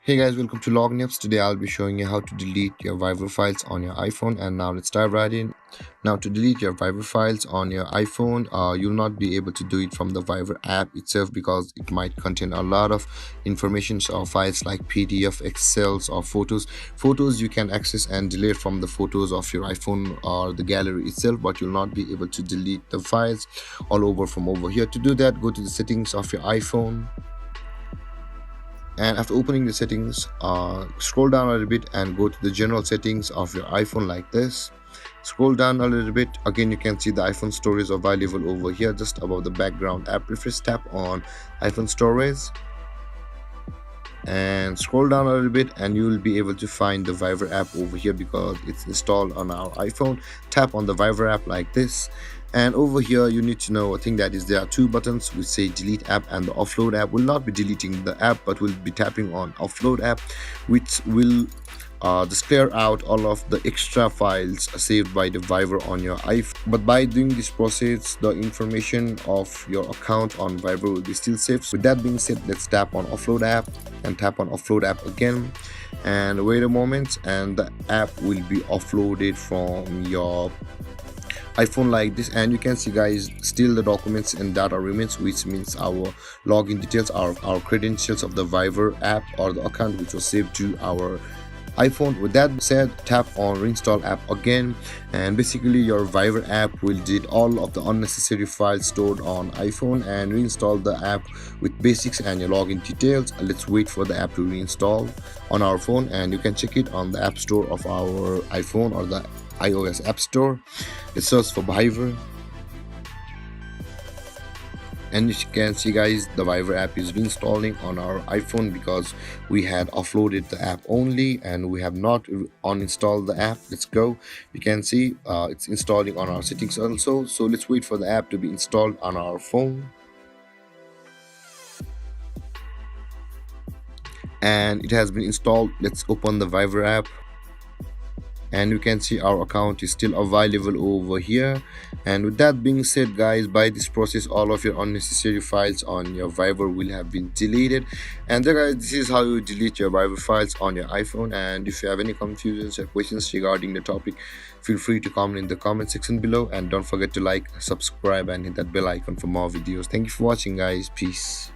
Hey guys, welcome to Log Nips. Today I'll be showing you how to delete your Viber files on your iPhone. And now let's dive right in. Now to delete your Viber files on your iPhone, you'll not be able to do it from the Viber app itself because it might contain a lot of information or files like PDF, Excels or photos. Photos you can access and delete from the photos of your iPhone or the gallery itself, but you'll not be able to delete the files all over from over here. To do that, go to the settings of your iPhone, and after opening the settings, scroll down a little bit and go to the general settings of your iPhone like this. Scroll down a little bit, again you can see the iPhone storage available over here just above the background app refresh. Tap on iPhone storage and scroll down a little bit and you will be able to find the Viber app over here because it's installed on our iPhone. Tap on the Viber app like this, and over here you need to know a thing, that is there are two buttons which say delete app and the offload app. Will not be deleting the app but will be tapping on offload app, which will just clear out all of the extra files saved by the Viber on your iPhone. But by doing this process, the information of your account on Viber will be still safe. With that being said, let's tap on offload app and tap on offload app again, and wait a moment, and the app will be offloaded from your iPhone like this. And you can see guys, still the documents and data remains, which means our login details, our credentials of the Viber app or the account which was saved to our iPhone. With that said, tap on reinstall app again, and basically your Viber app will delete all of the unnecessary files stored on iPhone and reinstall the app with basics and your login details. Let's wait for the app to reinstall on our phone, and you can check it on the app store of our iPhone or the iOS app store. Let's search for Viber, and you can see guys, the Viber app is reinstalling on our iPhone because we had offloaded the app only and we have not uninstalled the app. Let's go. You can see it's installing on our settings also, so let's wait for the app to be installed on our phone. And it has been installed. Let's open the Viber app, and you can see our account is still available over here. And with that being said guys, by this process all of your unnecessary files on your Viber will have been deleted. And there guys, this is how you delete your Viber files on your iPhone. And if you have any confusions or questions regarding the topic, feel free to comment in the comment section below, and don't forget to like, subscribe and hit that bell icon for more videos. Thank you for watching guys. Peace.